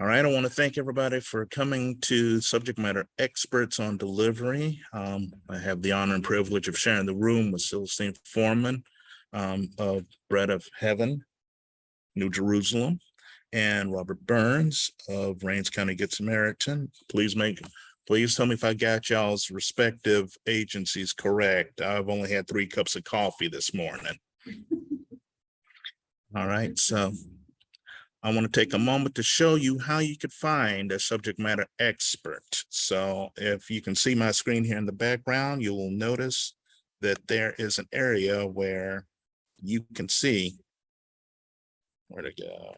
All right, I want to thank everybody for coming to Subject Matter Experts on Delivery. I have the honor and privilege of sharing the room with Celestine Foreman of Bread of Heaven, New Jerusalem, and Robert Burns of Rains County Good Samaritan. Please tell me if I got y'all's respective agencies correct. I've only had 3 cups of coffee this morning. All right, so I want to take a moment to show you how you could find a subject matter expert. So if you can see my screen here in the background, you will notice that there is an area where you can see where to go.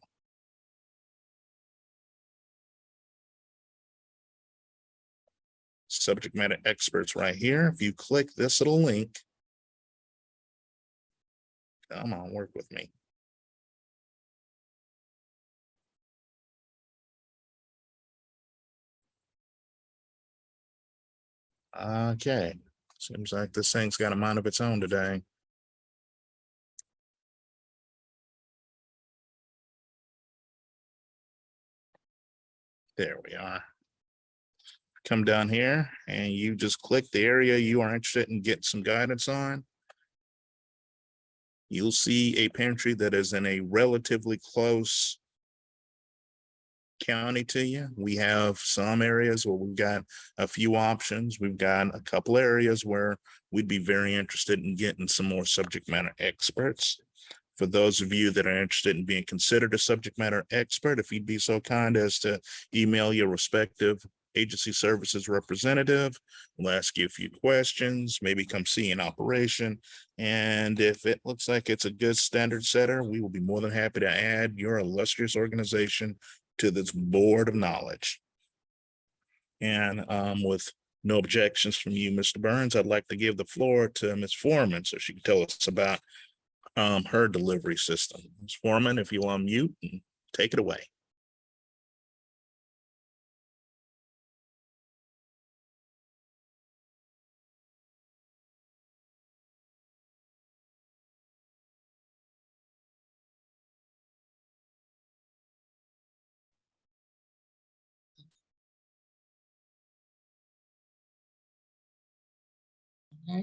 Subject matter experts right here. If you click this little link, come on, work with me. Okay, seems like this thing's got a mind of its own today. There we are. Come down here and you just click the area you are interested in getting some guidance on. You'll see a pantry that is in a relatively close county to you. We have some areas where we've got a few options. We've got a couple areas where we'd be very interested in getting some more subject matter experts. For those of you that are interested in being considered a subject matter expert, if you'd be so kind as to email your respective agency services representative, we'll ask you a few questions, maybe come see an operation. And if it looks like it's a good standard setter, we will be more than happy to add your illustrious organization to this board of knowledge. And with no objections from you, Mr. Burns, I'd like to give the floor to Ms. Foreman so she can tell us about her delivery system. Ms. Foreman, if you unmute, take it away.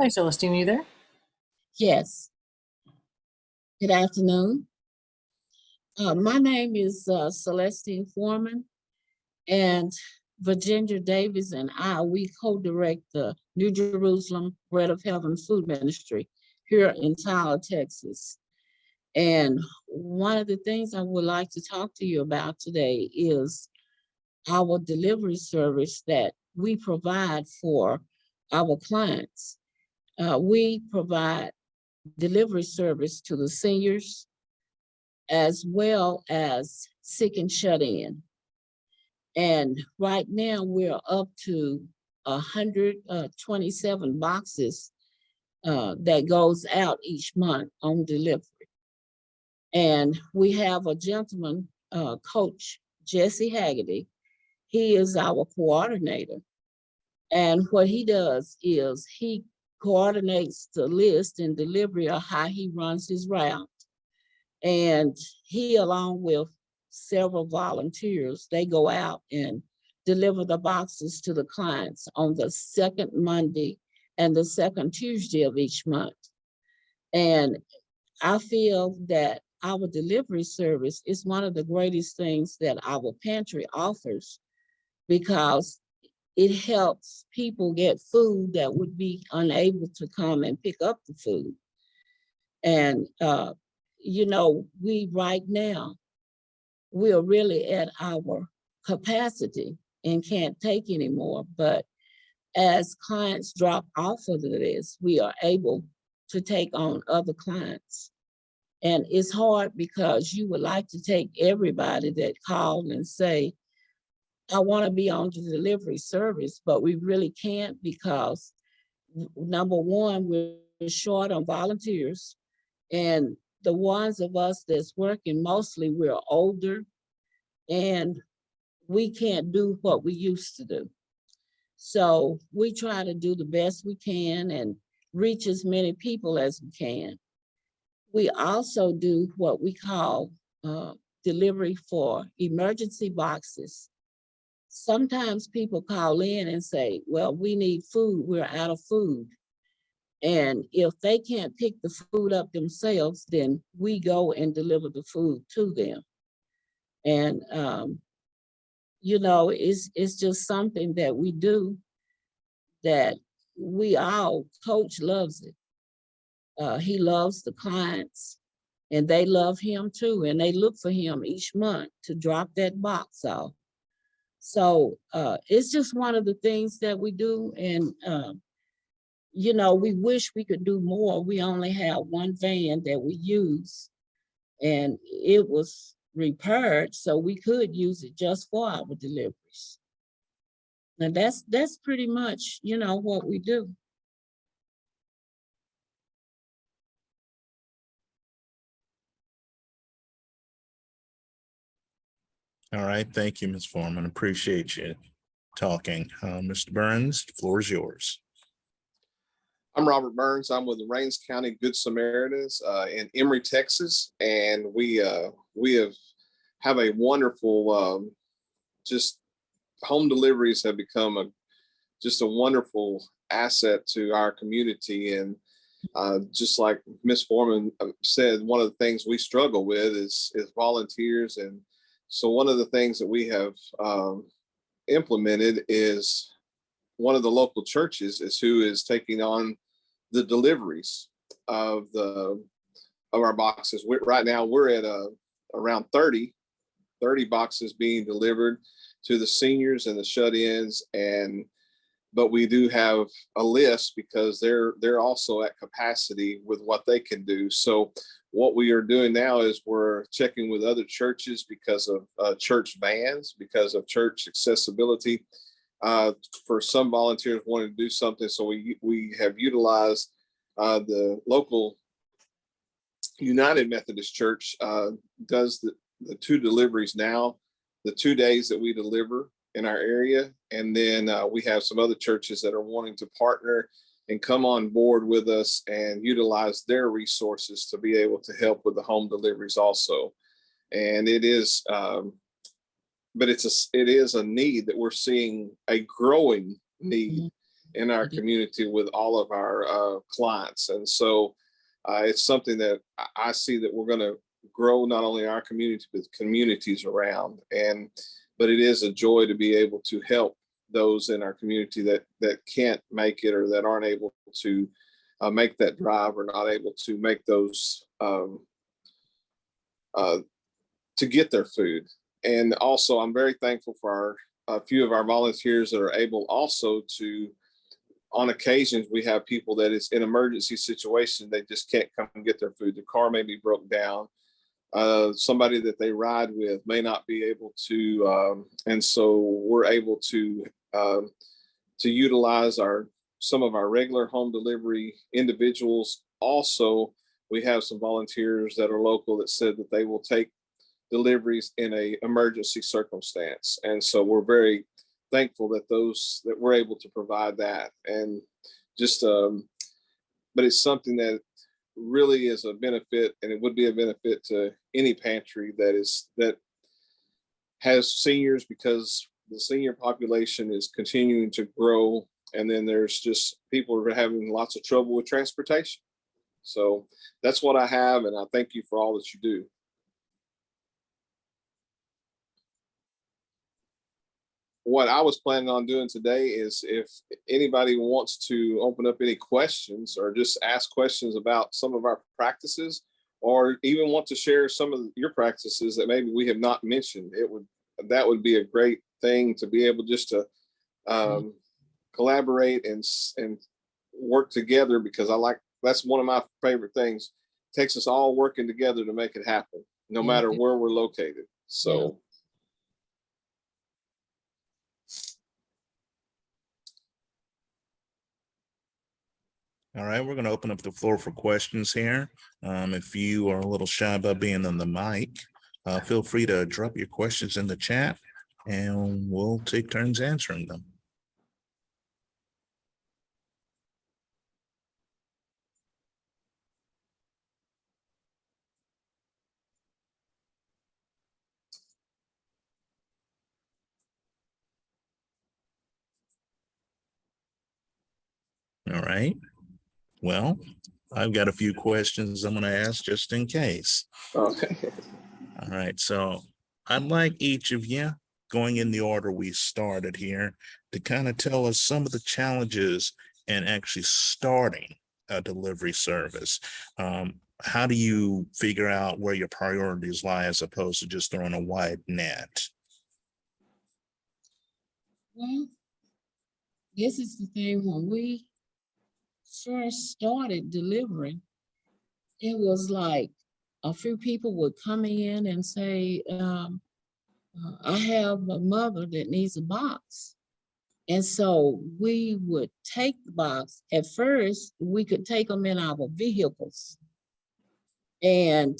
Hi, Celestine, are you there? Yes. Good afternoon. My name is Celestine Foreman, and Virginia Davis and we co-direct the New Jerusalem Bread of Heaven Food Ministry here in Tyler, Texas. And one of the things I would like to talk to you about today is our delivery service that we provide for our clients. We provide delivery service to the seniors as well as sick and shut in. And right now we're up to 127 boxes that goes out each month on delivery. And we have a gentleman, Coach Jesse Haggerty. He is our coordinator. And what he does is he coordinates the list and delivery of how he runs his route. And he, along with several volunteers, they go out and deliver the boxes to the clients on the second Monday and the second Tuesday of each month. And I feel that our delivery service is one of the greatest things that our pantry offers, because it helps people get food that would be unable to come and pick up the food. And, you know, right now, we're really at our capacity and can't take anymore. But as clients drop off of this, we are able to take on other clients. And it's hard because you would like to take everybody that called and say, I want to be on the delivery service, but we really can't, because number one, we're short on volunteers, and the ones of us that's working, mostly we're older and we can't do what we used to do. So we try to do the best we can and reach as many people as we can. We also do what we call delivery for emergency boxes. Sometimes people call in and say, well, we need food, we're out of food. And if they can't pick the food up themselves, then we go and deliver the food to them. And, it's just something that we do that Coach loves it. He loves the clients and they love him too. And they look for him each month to drop that box off. So it's just one of the things that we do. And, we wish we could do more. We only have one van that we use and it was repaired, so we could use it just for our deliveries. And that's pretty much, what we do. All right. Thank you, Ms. Foreman. Appreciate you talking. Mr. Burns, the floor is yours. I'm Robert Burns. I'm with the Rains County Good Samaritans in Emory, Texas, and we have a wonderful just home deliveries have become just a wonderful asset to our community. And just like Ms. Foreman said, one of the things we struggle with is volunteers. And so one of the things that we have implemented is one of the local churches is who is taking on the deliveries of our boxes. Right now we're at around 30 boxes being delivered to the seniors and the shut-ins, but we do have a list because they're also at capacity with what they can do. So what we are doing now is we're checking with other churches because of church vans, because of church accessibility. For some volunteers wanting to do something, so we have utilized the local United Methodist Church does the 2 deliveries now, the 2 days that we deliver in our area, and then we have some other churches that are wanting to partner and come on board with us and utilize their resources to be able to help with the home deliveries also. And it is but it is a need that we're seeing, a growing need in our community with all of our clients. And so it's something that I see that we're going to grow not only our community, but communities around. But it is a joy to be able to help those in our community that can't make it or that aren't able to make that drive or not able to make those to get their food. And also, I'm very thankful for a few of our volunteers that are able also to, on occasions, we have people that is in emergency situation, they just can't come and get their food. The car may be broke down. Somebody that they ride with may not be able to, and so we're able to utilize some of our regular home delivery individuals. Also, we have some volunteers that are local that said that they will take deliveries in a emergency circumstance, and so we're very thankful that we're able to provide that. And just but it's something that really is a benefit, and it would be a benefit to any pantry that has seniors, because the senior population is continuing to grow, and then there's just people who are having lots of trouble with transportation. So that's what I have, and I thank you for all that you do. What I was planning on doing today is if anybody wants to open up any questions or just ask questions about some of our practices, or even want to share some of your practices that maybe we have not mentioned, that would be a great thing to be able just to collaborate and work together, because that's one of my favorite things. It takes us all working together to make it happen, no matter where we're located. So. All right, we're going to open up the floor for questions here. If you are a little shy about being on the mic, feel free to drop your questions in the chat and we'll take turns answering them. All right. Well, I've got a few questions I'm going to ask just in case. Okay. All right. So I'd like each of you, going in the order we started here, to kind of tell us some of the challenges in actually starting a delivery service. How do you figure out where your priorities lie as opposed to just throwing a wide net? Well, this is the thing, when we first started delivering, it was like a few people would come in and say, I have a mother that needs a box. And so we would take the box. At first, we could take them in our vehicles. And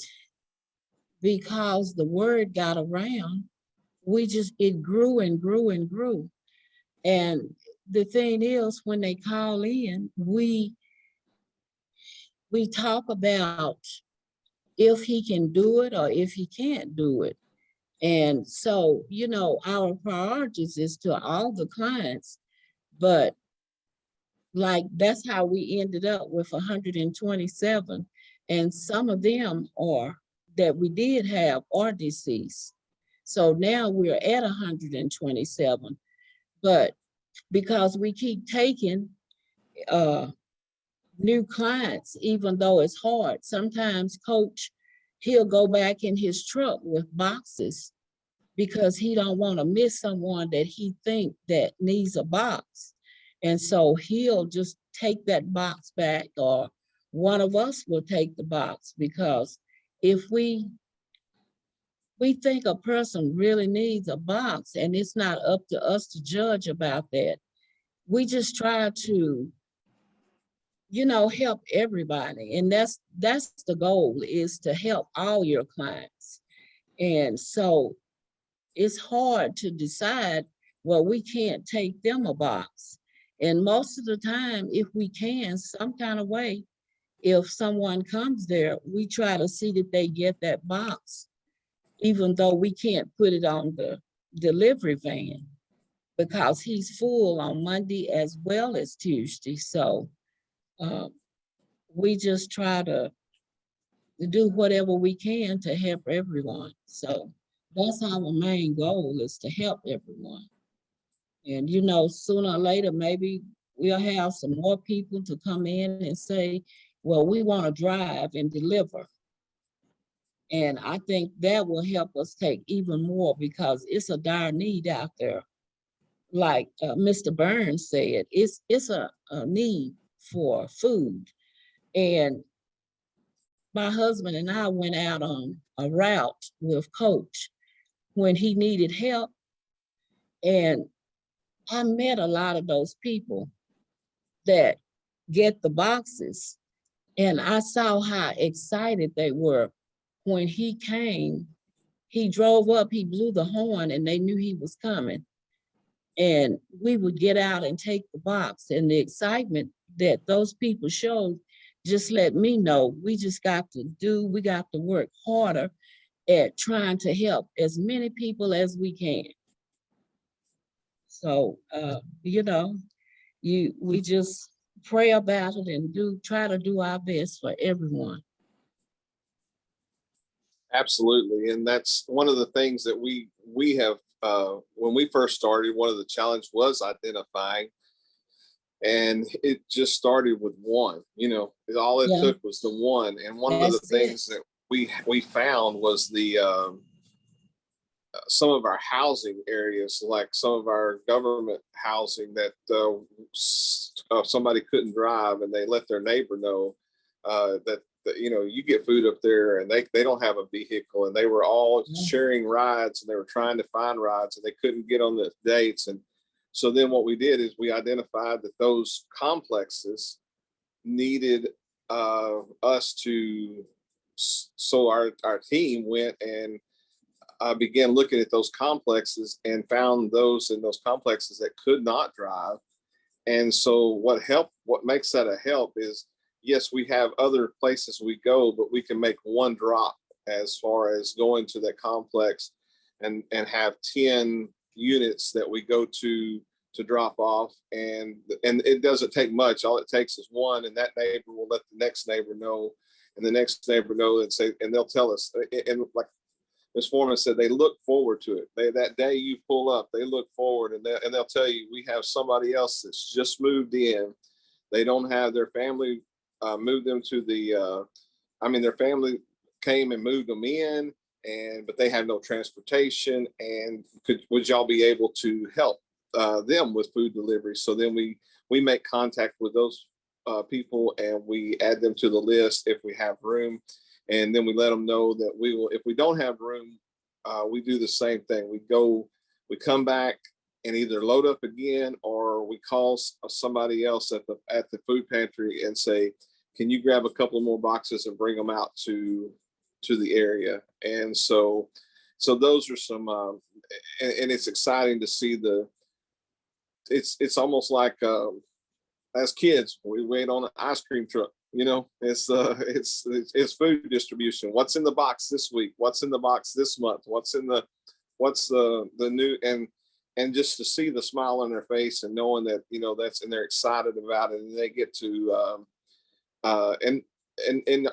because the word got around, it grew and grew and grew. And the thing is, when they call in, we talk about if he can do it or if he can't do it. And so, our priorities is to all the clients, but like that's how we ended up with 127. And some of them are that we did have are deceased. So now we're at 127. But because we keep taking uh new clients, even though it's hard. Sometimes coach, he'll go back in his truck with boxes because he don't want to miss someone that he think that needs a box. And so he'll just take that box back, or one of us will take the box, because if we think a person really needs a box and it's not up to us to judge about that, we just try to help everybody. And that's the goal, is to help all your clients. And so it's hard to decide, well, we can't take them a box. And most of the time, if we can, some kind of way, if someone comes there, we try to see that they get that box, even though we can't put it on the delivery van because he's full on Monday as well as Tuesday. So uh, we just try to do whatever we can to help everyone. So that's our main goal, is to help everyone. And sooner or later, maybe we'll have some more people to come in and say, well, we want to drive and deliver. And I think that will help us take even more, because it's a dire need out there. Like Mr. Burns said, it's a need for food. And my husband and I went out on a route with Coach when he needed help. And I met a lot of those people that get the boxes. And I saw how excited they were when he came. He drove up, he blew the horn, and they knew he was coming. And we would get out and take the box. And the excitement that those people showed just let me know we got to work harder at trying to help as many people as we can. So, we just pray about it and try to do our best for everyone. Absolutely. And that's one of the things that we have when we first started, one of the challenges was identifying, and it just started with one. All it Yeah, took was the one. And one of the that's it. things that we found was the some of our housing areas, like some of our government housing, that somebody couldn't drive and they let their neighbor know that you get food up there, and they don't have a vehicle, and they were all sharing rides, and they were trying to find rides, and they couldn't get on the dates. And so then what we did is we identified that those complexes needed us to, so our team went and began looking at those complexes and found those in those complexes that could not drive. And so what makes that a help is, yes, we have other places we go, but we can make one drop as far as going to that complex and have 10 units that we go to to drop off, and it doesn't take much. All it takes is one, and that neighbor will let the next neighbor know, and the next neighbor know, and say, and they'll tell us. And like Ms. Foreman said, they look forward to it. That day you pull up, they look forward, and they'll tell you, we have somebody else that's just moved in. They don't have their family move them to the. Their family came and moved them in, but they have no transportation. And would y'all be able to help them with food delivery? So then we make contact with those people, and we add them to the list if we have room. And then we let them know that we will, if we don't have room, we do the same thing. We come back and either load up again, or we call somebody else at the food pantry and say, can you grab a couple more boxes and bring them out to the area? And so those are some, and it's exciting to see it's almost like, as kids, we wait on an ice cream truck. It's food distribution. What's in the box this week? What's in the box this month? What's the new, and just to see the smile on their face and knowing that, and they're excited about it, and they get to, and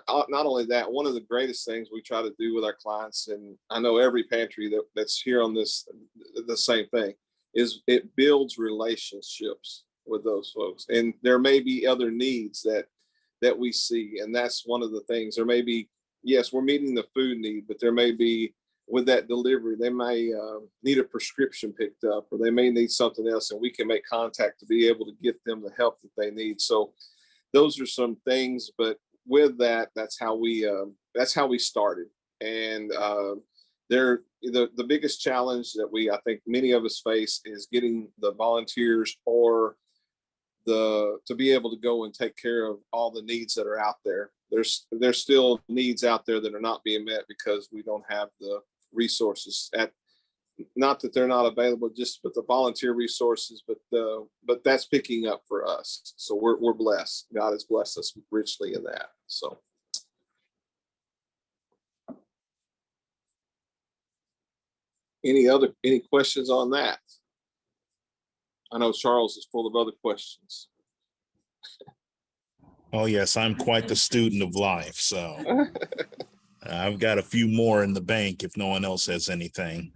not only that, one of the greatest things we try to do with our clients, and I know every pantry that's here on this, the same thing, is it builds relationships with those folks. And there may be other needs that we see. And that's one of the things. There may be, yes, we're meeting the food need, but there may be, with that delivery, they may need a prescription picked up, or they may need something else, and we can make contact to be able to get them the help that they need. So those are some things, but with that, that's how we started. And the biggest challenge that I think many of us face is getting the volunteers or to be able to go and take care of all the needs that are out there. There's still needs out there that are not being met because we don't have the resources. Not that they're not available, just with the volunteer resources, but that's picking up for us. So we're blessed. God has blessed us richly in that. So. Any questions on that? I know Charles is full of other questions. Oh, yes, I'm quite the student of life, so I've got a few more in the bank if no one else has anything.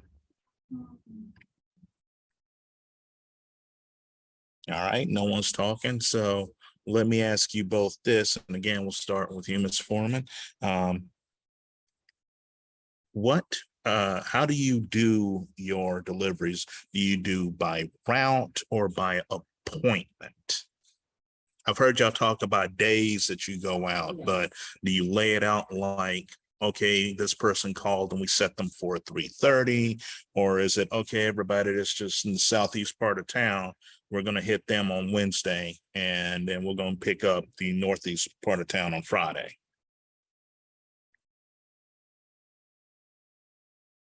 All right, no one's talking, so let me ask you both this, and again, we'll start with you, Ms. Foreman. How do you do your deliveries? Do you do by route or by appointment? I've heard y'all talk about days that you go out, but do you lay it out like, okay, this person called and we set them for 3:30, or is it, okay, everybody that's just in the southeast part of town, we're going to hit them on Wednesday, and then we're going to pick up the northeast part of town on Friday?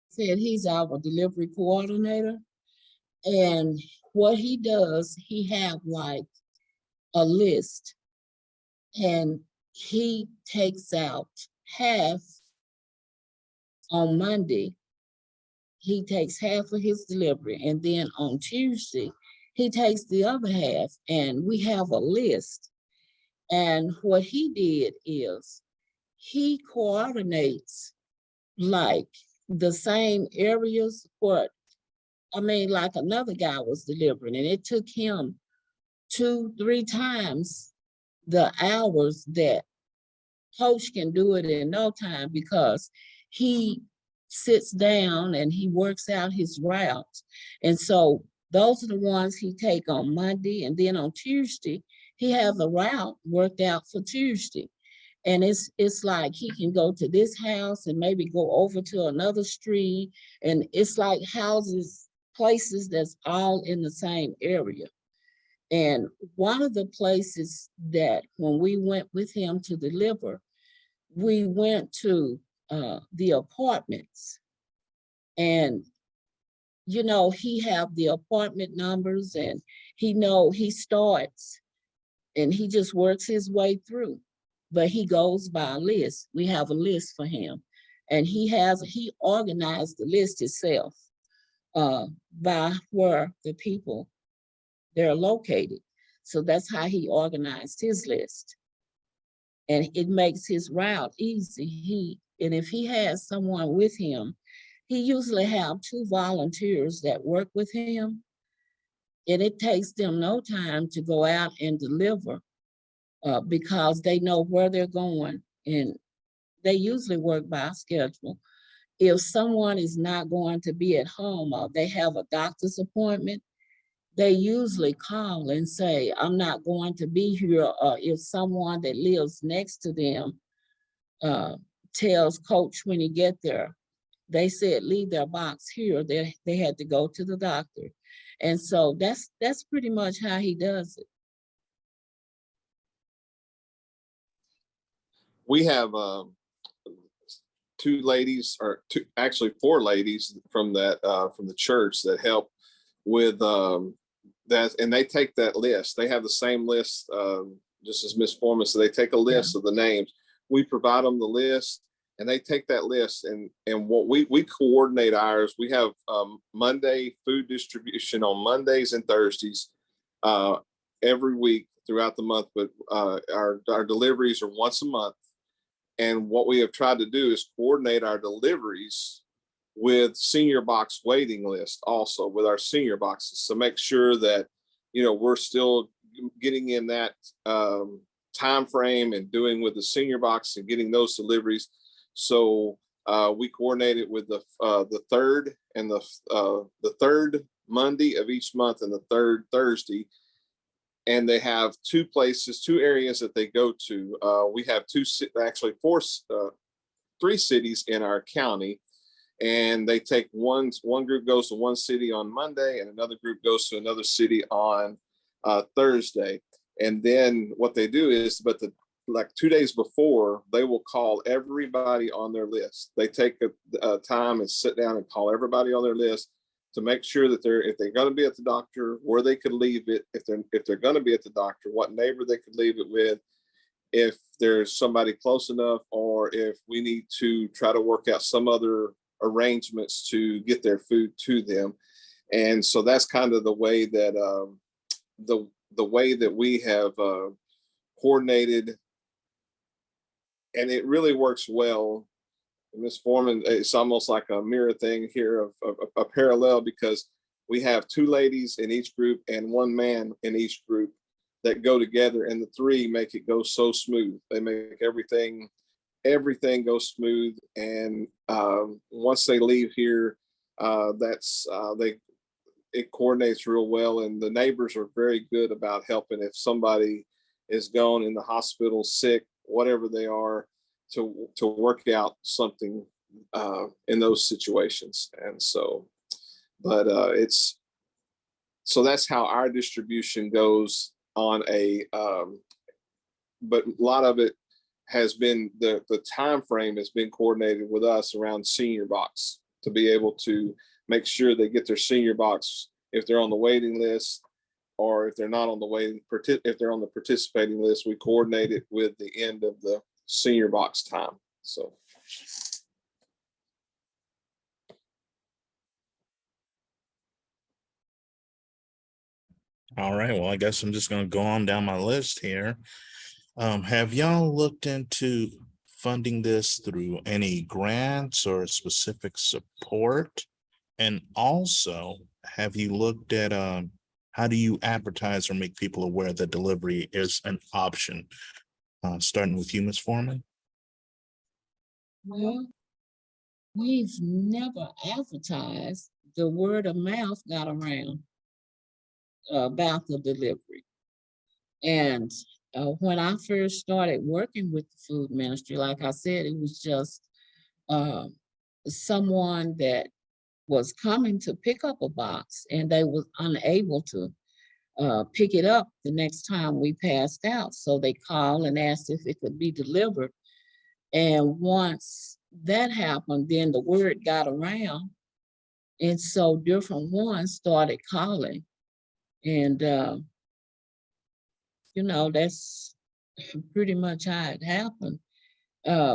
Said he's our delivery coordinator, and what he does, he have like a list, and he takes out half on Monday. He takes half of his delivery, and then on Tuesday he takes the other half, and we have a list. And what he did is he coordinates like the same areas, like another guy was delivering, and it took him 2-3 times the hours that Coach can do it in no time, because he sits down and he works out his routes. And so those are the ones he take on Monday, and then on Tuesday he has a route worked out for Tuesday. And it's like he can go to this house and maybe go over to another street, and it's like houses, places that's all in the same area. And one of the places that when we went with him to deliver, we went to the apartments, and he have the apartment numbers, and he starts and he just works his way through, but he goes by a list. We have a list for him, and he organized the list itself by where the people they're located. So that's how he organized his list. And it makes his route easy. And if he has someone with him, he usually have 2 volunteers that work with him. And it takes them no time to go out and deliver because they know where they're going. And they usually work by schedule. If someone is not going to be at home or they have a doctor's appointment, they usually call and say, I'm not going to be here. Or if someone that lives next to them tells coach when he get there, they said leave their box here. They had to go to the doctor. And so that's pretty much how he does it. We have 2 ladies, or actually 4 ladies from the church that help with that, and they take that list. They have the same list, just as Miss Foreman. So they take a list of the names. We provide them the list, and they take that list, and what we coordinate ours. We have Monday food distribution on Mondays and Thursdays every week throughout the month, but our deliveries are once a month. And what we have tried to do is coordinate our deliveries with senior box waiting list, also with our senior boxes, to make sure that, you know, we're still getting in that time frame and doing with the senior box and getting those deliveries. So we coordinated with the third and the third Monday of each month and the third Thursday. And they have 2 places, 2 areas that they go to. We have 3 cities in our county, and they take one group goes to one city on Monday, and another group goes to another city on Thursday. And then what they do is, like 2 days before, they will call everybody on their list. They take a time and sit down and call everybody on their list to make sure that if they're going to be at the doctor, where they could leave it. If they're going to be at the doctor, what neighbor they could leave it with. If there's somebody close enough, or if we need to try to work out some other arrangements to get their food to them. And so that's kind of the way that the way that we have coordinated, and it really works well. Ms. Foreman, it's almost like a mirror thing here of a parallel, because we have 2 ladies in each group and 1 man in each group that go together, and the 3 make it go so smooth. They make everything go smooth. And once they leave here, it coordinates real well, and the neighbors are very good about helping if somebody is gone in the hospital, sick, whatever they are, to work out something in those situations. And so, but so that's how our distribution goes on but a lot of it has been, the time frame has been coordinated with us around senior box, to be able to make sure they get their senior box if they're on the waiting list, or if they're not on the if they're on the participating list, we coordinate it with the end of the senior box time. So. All right, well, I guess I'm just going to go on down my list here. Have y'all looked into funding this through any grants or specific support? And also, have you looked at how do you advertise or make people aware that delivery is an option? Starting with you, Ms. Foreman. Well, we've never advertised. The word of mouth got around about the delivery. And when I first started working with the food ministry, like I said, it was just someone that was coming to pick up a box, and they was unable to pick it up the next time we passed out. So they called and asked if it could be delivered. And once that happened, then the word got around. And so different ones started calling. And, you know, that's pretty much how it happened.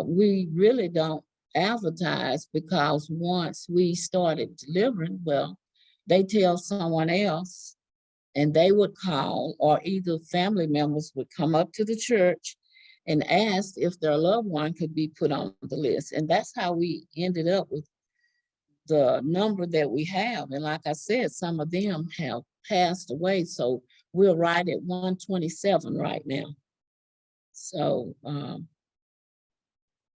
We really don't advertise, because once we started delivering, well, they tell someone else, And they would call, or either family members would come up to the church and ask if their loved one could be put on the list. And that's how we ended up with the number that we have. And like I said, some of them have passed away. So we're right at 127 right now. So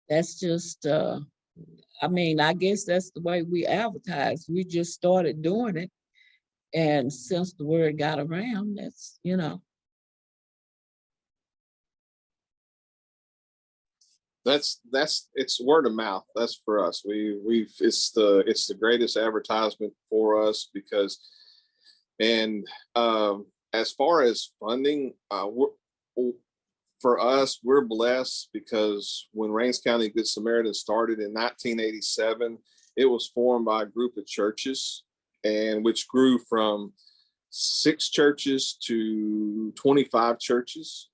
that's just, I mean, I guess that's the way we advertise. We just started doing it. And since the word got around, that's, you know. That's it's word of mouth. That's for us. It's the greatest advertisement for us because, and as far as funding, for us, we're blessed because when Rains County Good Samaritan started in 1987, it was formed by a group of churches, and which grew from 6 churches to 25 churches.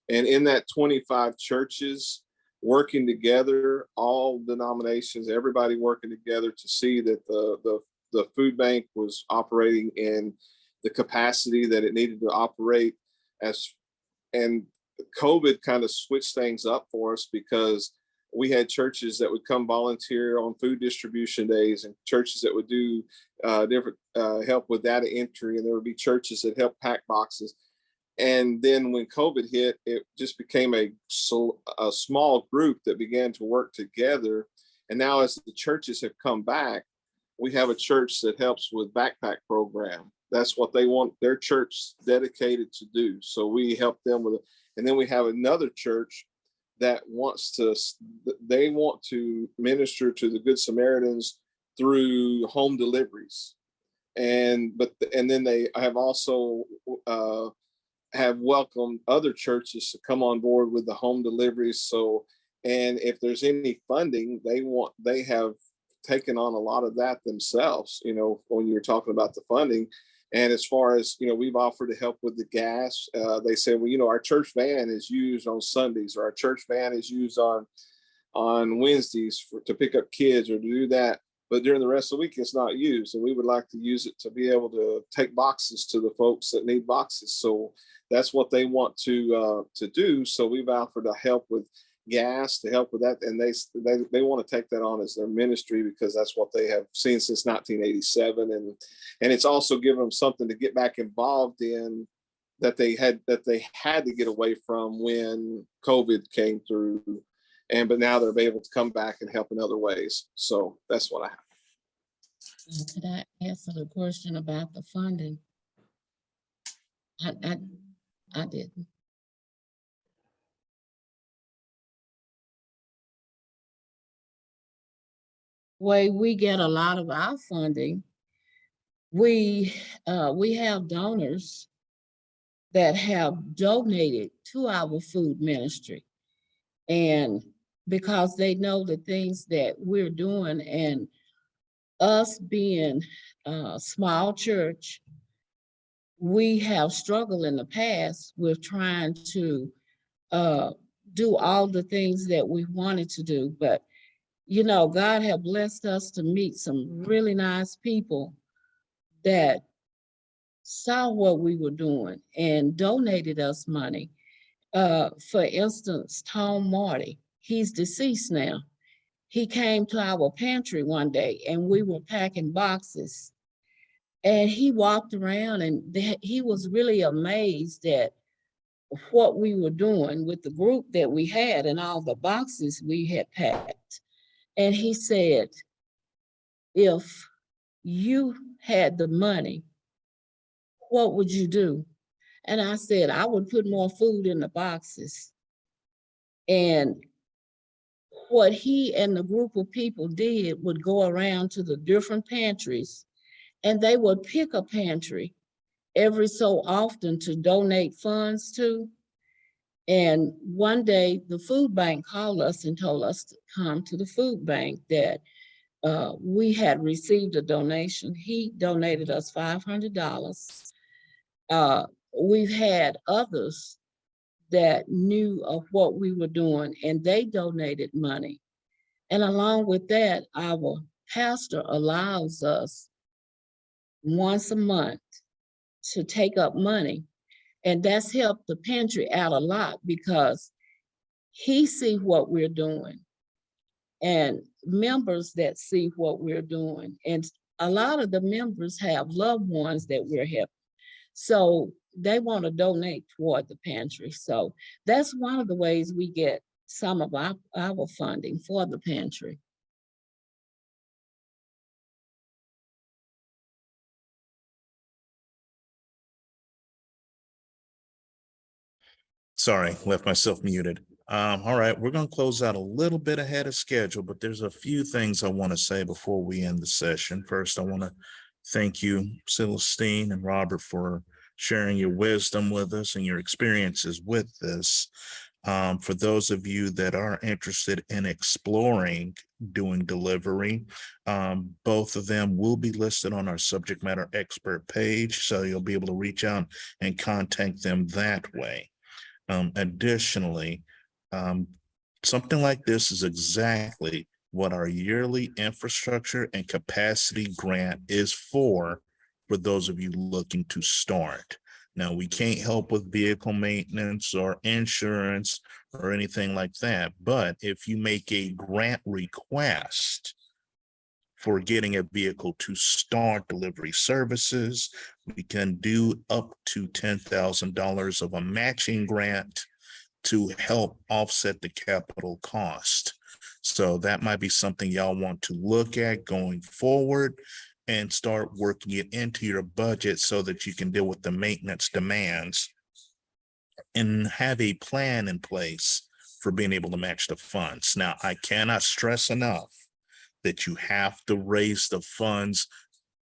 And in that 25 churches, working together, all denominations, everybody working together to see that the food bank was operating in the capacity that it needed to operate. And COVID kind of switched things up for us because we had churches that would come volunteer on food distribution days and churches that would do different help with data entry, and there would be churches that helped pack boxes. And then when COVID hit, it just became a small group that began to work together. And now as the churches have come back, we have a church that helps with backpack program. That's what they want their church dedicated to do. So we help them with it. And then we have another church that want to minister to the Good Samaritans through home deliveries. And then they have also have welcomed other churches to come on board with the home deliveries. So, and if there's any funding, they have taken on a lot of that themselves, you know, when you're talking about the funding. And as far as, you know, we've offered to help with the gas. They said, well, you know, our church van is used on Sundays, or our church van is used on Wednesdays to pick up kids or to do that. But during the rest of the week, it's not used. And we would like to use it to be able to take boxes to the folks that need boxes. So that's what they want to do. So we've offered to help with gas, to help with that. And they want to take that on as their ministry because that's what they have seen since 1987. And it's also given them something to get back involved in that they had to get away from when COVID came through. But now they're able to come back and help in other ways. So that's what I have. Could I answer the question about the funding? I didn't. Way we get a lot of our funding, we have donors that have donated to our food ministry. And because they know the things that we're doing, and us being a small church, we have struggled in the past with trying to do all the things that we wanted to do. But, you know, God have blessed us to meet some really nice people that saw what we were doing and donated us money. For instance, Tom Marty, he's deceased now. He came to our pantry one day and we were packing boxes. And he walked around and he was really amazed at what we were doing with the group that we had and all the boxes we had packed. And he said, if you had the money, what would you do? And I said, I would put more food in the boxes. And what he and the group of people did would go around to the different pantries, and they would pick a pantry every so often to donate funds to. And one day the food bank called us and told us to come to the food bank, that we had received a donation. He donated us $500. We've had others that knew of what we were doing and they donated money. And along with that, our pastor allows us once a month to take up money. And that's helped the pantry out a lot because he see what we're doing and members that see what we're doing. And a lot of the members have loved ones that we're helping. So they want to donate toward the pantry. So that's one of the ways we get some of our funding for the pantry. Sorry, left myself muted. All right, we're gonna close out a little bit ahead of schedule, but there's a few things I want to say before we end the session. First, I want to thank you, Celestine and Robert, for sharing your wisdom with us and your experiences with this. For those of you that are interested in exploring doing delivery, both of them will be listed on our subject matter expert page, so you'll be able to reach out and contact them that way. Additionally, something like this is exactly what our yearly infrastructure and capacity grant is for those of you looking to start. Now, we can't help with vehicle maintenance or insurance or anything like that, but if you make a grant request for getting a vehicle to start delivery services, we can do up to $10,000 of a matching grant to help offset the capital cost. So that might be something y'all want to look at going forward and start working it into your budget so that you can deal with the maintenance demands and have a plan in place for being able to match the funds. Now, I cannot stress enough that you have to raise the funds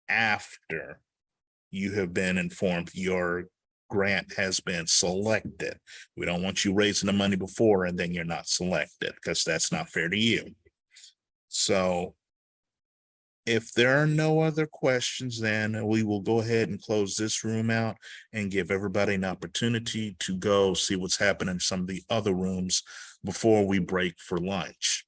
after you have been informed your grant has been selected. We don't want you raising the money before and then you're not selected, because that's not fair to you. So if there are no other questions, then we will go ahead and close this room out and give everybody an opportunity to go see what's happening in some of the other rooms before we break for lunch.